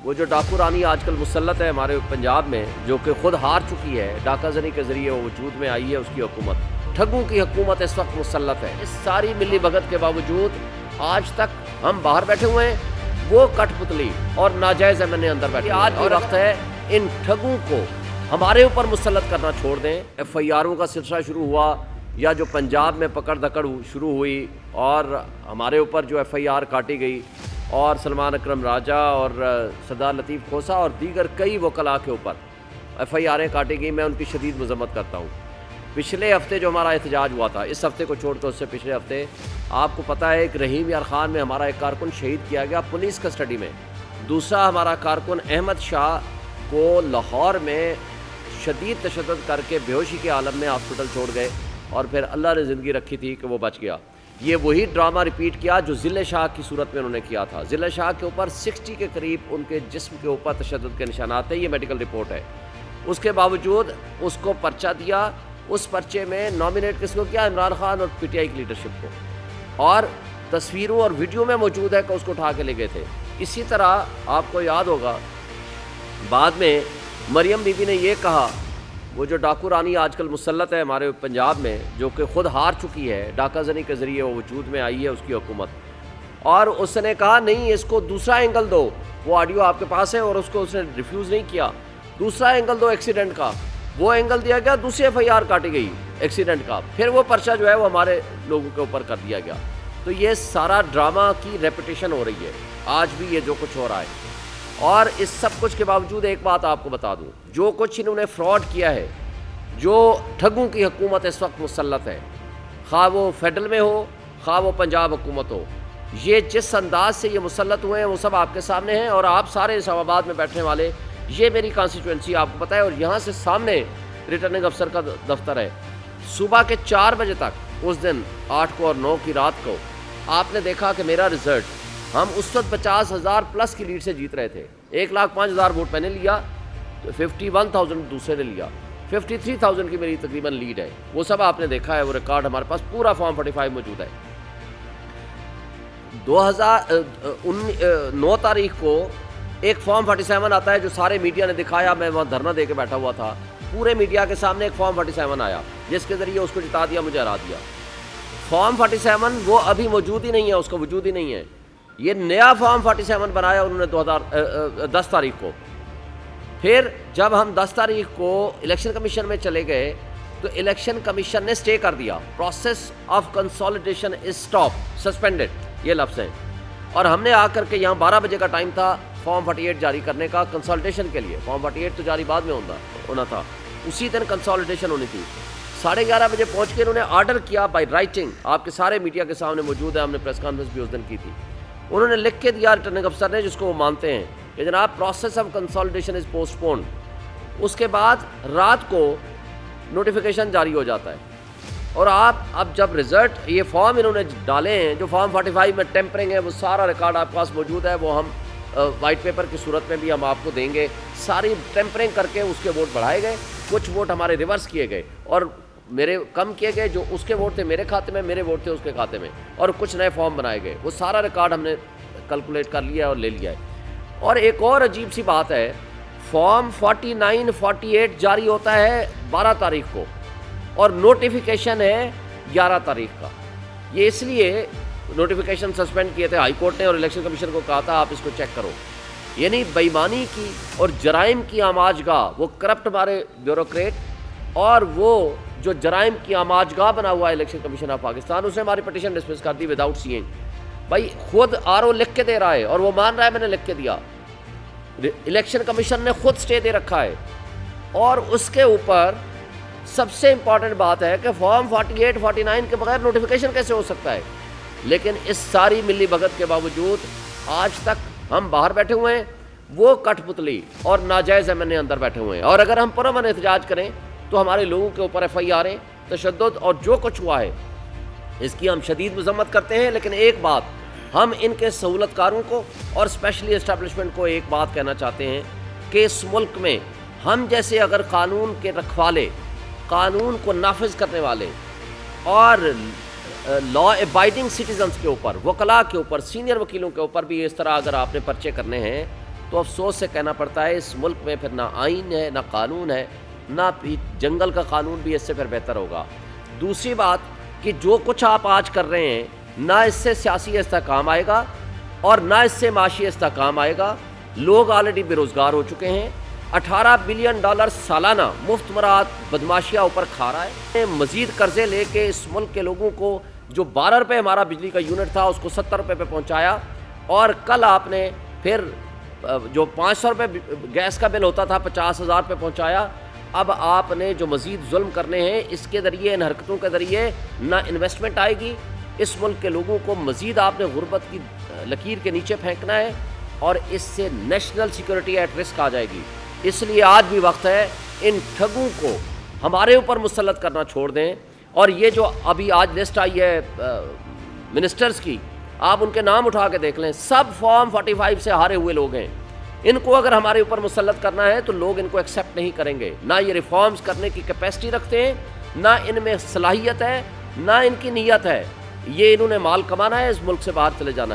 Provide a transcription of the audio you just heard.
وہ جو ڈاکو رانی آج کل مسلط ہے ہمارے پنجاب میں، جو کہ خود ہار چکی ہے، ڈاکہ زنی کے ذریعے وہ وجود میں آئی ہے اس کی حکومت، ٹھگوں کی حکومت اس وقت مسلط ہے۔ اس ساری ملی بھگت کے باوجود آج تک ہم باہر بیٹھے ہوئے ہیں، وہ کٹ پتلی اور ناجائز ایم این اے اندر بیٹھے ہیں۔ آج بھی وقت ہے ان ٹھگوں کو ہمارے اوپر مسلط کرنا چھوڑ دیں۔ ایف آئی آروں کا سلسلہ شروع ہوا، یا جو پنجاب میں پکڑ دکڑ شروع ہوئی اور ہمارے اوپر جو ایف آئی آر کاٹی گئی، اور سلمان اکرم راجہ اور سردار لطیف کھوسہ اور دیگر کئی وکلاء کے اوپر ایف آئی آریں کاٹی گئی، میں ان کی شدید مذمت کرتا ہوں۔ پچھلے ہفتے جو ہمارا احتجاج ہوا تھا، اس ہفتے کو چھوڑ کر اس سے پچھلے ہفتے، آپ کو پتہ ہے کہ رحیم یار خان میں ہمارا ایک کارکن شہید کیا گیا پولیس کسٹڈی میں، دوسرا ہمارا کارکن احمد شاہ کو لاہور میں شدید تشدد کر کے بے ہوشی کے عالم میں ہاسپٹل چھوڑ گئے، اور پھر اللہ نے زندگی رکھی تھی کہ وہ بچ گیا۔ یہ وہی ڈرامہ ریپیٹ کیا جو ضلع شاہ کی صورت میں انہوں نے کیا تھا۔ ضلع شاہ کے اوپر 60 کے قریب ان کے جسم کے اوپر تشدد کے نشانات تھے، یہ میڈیکل رپورٹ ہے۔ اس کے باوجود اس کو پرچہ دیا، اس پرچے میں نامینیٹ کس کو کیا؟ عمران خان اور پی ٹی آئی کی لیڈرشپ کو، اور تصویروں اور ویڈیو میں موجود ہے کہ اس کو اٹھا کے لے گئے تھے۔ اسی طرح آپ کو یاد ہوگا بعد میں مریم بی بی نے یہ کہا، وہ جو ڈاکو رانی آج کل مسلط ہے ہمارے پنجاب میں، جو کہ خود ہار چکی ہے، ڈاکہ زنی کے ذریعے وہ وجود میں آئی ہے اس کی حکومت، اور اس نے کہا نہیں اس کو دوسرا اینگل دو، وہ آڈیو آپ کے پاس ہے، اور اس کو اس نے ریفیوز نہیں کیا، دوسرا اینگل دو ایکسیڈنٹ کا، وہ اینگل دیا گیا، دوسری ایف آئی آر کاٹی گئی ایکسیڈنٹ کا، پھر وہ پرچہ جو ہے وہ ہمارے لوگوں کے اوپر کر دیا گیا۔ تو یہ سارا ڈرامہ کی ریپیٹیشن ہو رہی ہے آج بھی، یہ جو کچھ ہو رہا ہے۔ اور اس سب کچھ کے باوجود ایک بات آپ کو بتا دوں، جو کچھ انہوں نے فراڈ کیا ہے، جو ٹھگوں کی حکومت اس وقت مسلط ہے، خواہ وہ فیڈرل میں ہو خواہ وہ پنجاب حکومت ہو، یہ جس انداز سے یہ مسلط ہوئے ہیں وہ سب آپ کے سامنے ہیں، اور آپ سارے اسلام آباد میں بیٹھنے والے، یہ میری کانسٹیچوئنسی آپ کو پتہ ہے، اور یہاں سے سامنے ریٹرننگ افسر کا دفتر ہے۔ صبح کے 4 بجے تک اس دن 8 کو اور 9 کی رات کو آپ نے دیکھا کہ میرا رزلٹ، ہم اس وقت 50,000 پلس کی لیڈ سے جیت رہے تھے، 1,05,000 ووٹ میں نے لیا، 51,000 دوسرے نے لیا، 53,000 کی میری تقریباً لیڈ ہے، وہ سب آپ نے دیکھا ہے، وہ ریکارڈ ہمارے پاس پورا فارم 45 موجود ہے۔ 9 تاریخ کو ایک فارم 47 آتا ہے جو سارے میڈیا نے دکھایا، میں وہاں دھرنا دے کے بیٹھا ہوا تھا، پورے میڈیا کے سامنے ایک فارم 47 آیا جس کے ذریعے اس کو جتا دیا، مجھے ہرا دیا۔ فارم 47 وہ ابھی موجود ہی نہیں ہے، اس کا وجود ہی نہیں ہے، یہ نیا فارم 47 بنایا انہوں نے 10 تاریخ کو۔ پھر جب ہم 10 تاریخ کو الیکشن کمیشن میں چلے گئے تو الیکشن کمیشن نے سٹے کر دیا، process of consolidation is stop suspended, یہ لفظ ہیں، اور ہم نے آ کر کے یہاں 12 بجے کا ٹائم تھا فارم 48 جاری کرنے کا کنسالیڈیشن کے لیے، فارم 48 تو جاری بعد میں ہونا تھا، اسی دن کنسالیڈیشن ہونی تھی۔ 11:30 بجے پہنچ کے انہوں نے آرڈر کیا بائی رائٹنگ، آپ کے سارے میڈیا کے سامنے موجود ہے، ہم نے پریس کانفرنس بھی اس دن کی تھی، انہوں نے لکھ کے دیا ریٹرننگ افسر نے، جس کو وہ مانتے ہیں کہ جناب process of consolidation is postponed. اس کے بعد رات کو نوٹیفیکیشن جاری ہو جاتا ہے، اور آپ اب جب رزلٹ یہ فارم انہوں نے ڈالے ہیں جو فارم 45 میں ٹیمپرنگ ہے، وہ سارا ریکارڈ آپ کے پاس موجود ہے، وہ ہم وائٹ پیپر کی صورت میں بھی ہم آپ کو دیں گے، ساری ٹیمپرنگ کر کے اس کے ووٹ بڑھائے گئے، کچھ ووٹ ہمارے ریورس کیے گئے اور میرے کم کیے گئے، جو اس کے ووٹ تھے میرے کھاتے میں، میرے ووٹ تھے اس کے کھاتے میں، اور کچھ نئے فارم بنائے گئے، وہ سارا ریکارڈ ہم نے کیلکولیٹ کر لیا اور لے لیا ہے۔ اور ایک اور عجیب سی بات ہے، فارم 49 48 جاری ہوتا ہے 12 تاریخ کو، اور نوٹیفیکیشن ہے 11 تاریخ کا۔ یہ اس لیے نوٹیفیکیشن سسپینڈ کیے تھے ہائی کورٹ نے، اور الیکشن کمیشن کو کہا تھا آپ اس کو چیک کرو، یعنی بے ایمانی کی اور جرائم کی آماج گاہ، وہ کرپٹ ہمارے بیوروکریٹ، اور وہ جو جرائم کی آماج گاہ بنا ہوا ہے الیکشن کمیشن آف پاکستان، اس نے ہماری پٹیشن ڈسمس کر دی وداؤٹ سیئنگ۔ بھائی خود آر او لکھ کے دے رہا ہے اور وہ مان رہا ہے میں نے لکھ کے دیا، الیکشن کمیشن نے خود سٹے دے رکھا ہے، اور اس کے اوپر سب سے امپورٹنٹ بات ہے کہ فارم 48 49 کے بغیر نوٹیفیکیشن کیسے ہو سکتا ہے۔ لیکن اس ساری ملی بھگت کے باوجود آج تک ہم باہر بیٹھے ہوئے ہیں، وہ کٹ پتلی اور ناجائز ایم این اے اندر بیٹھے ہوئے ہیں، اور اگر ہم پرامن احتجاج کریں تو ہمارے لوگوں کے اوپر ایف آئی آریں، تشدد اور جو کچھ ہوا ہے اس کی ہم شدید مذمت کرتے ہیں۔ لیکن ایک بات ہم ان کے سہولت کاروں کو اور اسپیشلی اسٹیبلشمنٹ کو ایک بات کہنا چاہتے ہیں کہ اس ملک میں ہم جیسے اگر قانون کے رکھوالے، قانون کو نافذ کرنے والے اور لا ابائڈنگ سٹیزنز کے اوپر، وکلاء کے اوپر، سینئر وکیلوں کے اوپر بھی اس طرح اگر آپ نے پرچے کرنے ہیں تو افسوس سے کہنا پڑتا ہے اس ملک میں پھر نہ آئین ہے، نہ قانون ہے، نہ جنگل کا قانون بھی اس سے پھر بہتر ہوگا۔ دوسری بات کہ جو کچھ آپ آج کر رہے ہیں، نہ اس سے سیاسی استحکام آئے گا اور نہ اس سے معاشی استحکام آئے گا۔ لوگ آلریڈی بے روزگار ہو چکے ہیں، $18 بلین سالانہ مفت مراد بدماشیاں اوپر کھا رہا ہے۔ مزید قرضے لے کے اس ملک کے لوگوں کو جو $12 ہمارا بجلی کا یونٹ تھا اس کو $70 پہ پہنچایا، اور کل آپ نے پھر جو $500 گیس کا بل ہوتا تھا $50,000 پہ پہنچایا۔ اب آپ نے جو مزید ظلم کرنے ہیں اس کے ذریعے، ان حرکتوں کے ذریعے نہ انویسٹمنٹ آئے گی، اس ملک کے لوگوں کو مزید آپ نے غربت کی لکیر کے نیچے پھینکنا ہے، اور اس سے نیشنل سیکورٹی ایٹ رسک آ جائے گی۔ اس لیے آج بھی وقت ہے ان ٹھگوں کو ہمارے اوپر مسلط کرنا چھوڑ دیں۔ اور یہ جو ابھی آج لسٹ آئی ہے منسٹرز کی، آپ ان کے نام اٹھا کے دیکھ لیں، سب فارم 45 سے ہارے ہوئے لوگ ہیں۔ ان کو اگر ہمارے اوپر مسلط کرنا ہے تو لوگ ان کو ایکسیپٹ نہیں کریں گے۔ نہ یہ ریفارمز کرنے کی کیپیسٹی رکھتے ہیں، نہ ان میں صلاحیت ہے، نہ ان کی نیت ہے۔ یہ انہوں نے مال کمانا ہے، اس ملک سے باہر چلے جانا ہے۔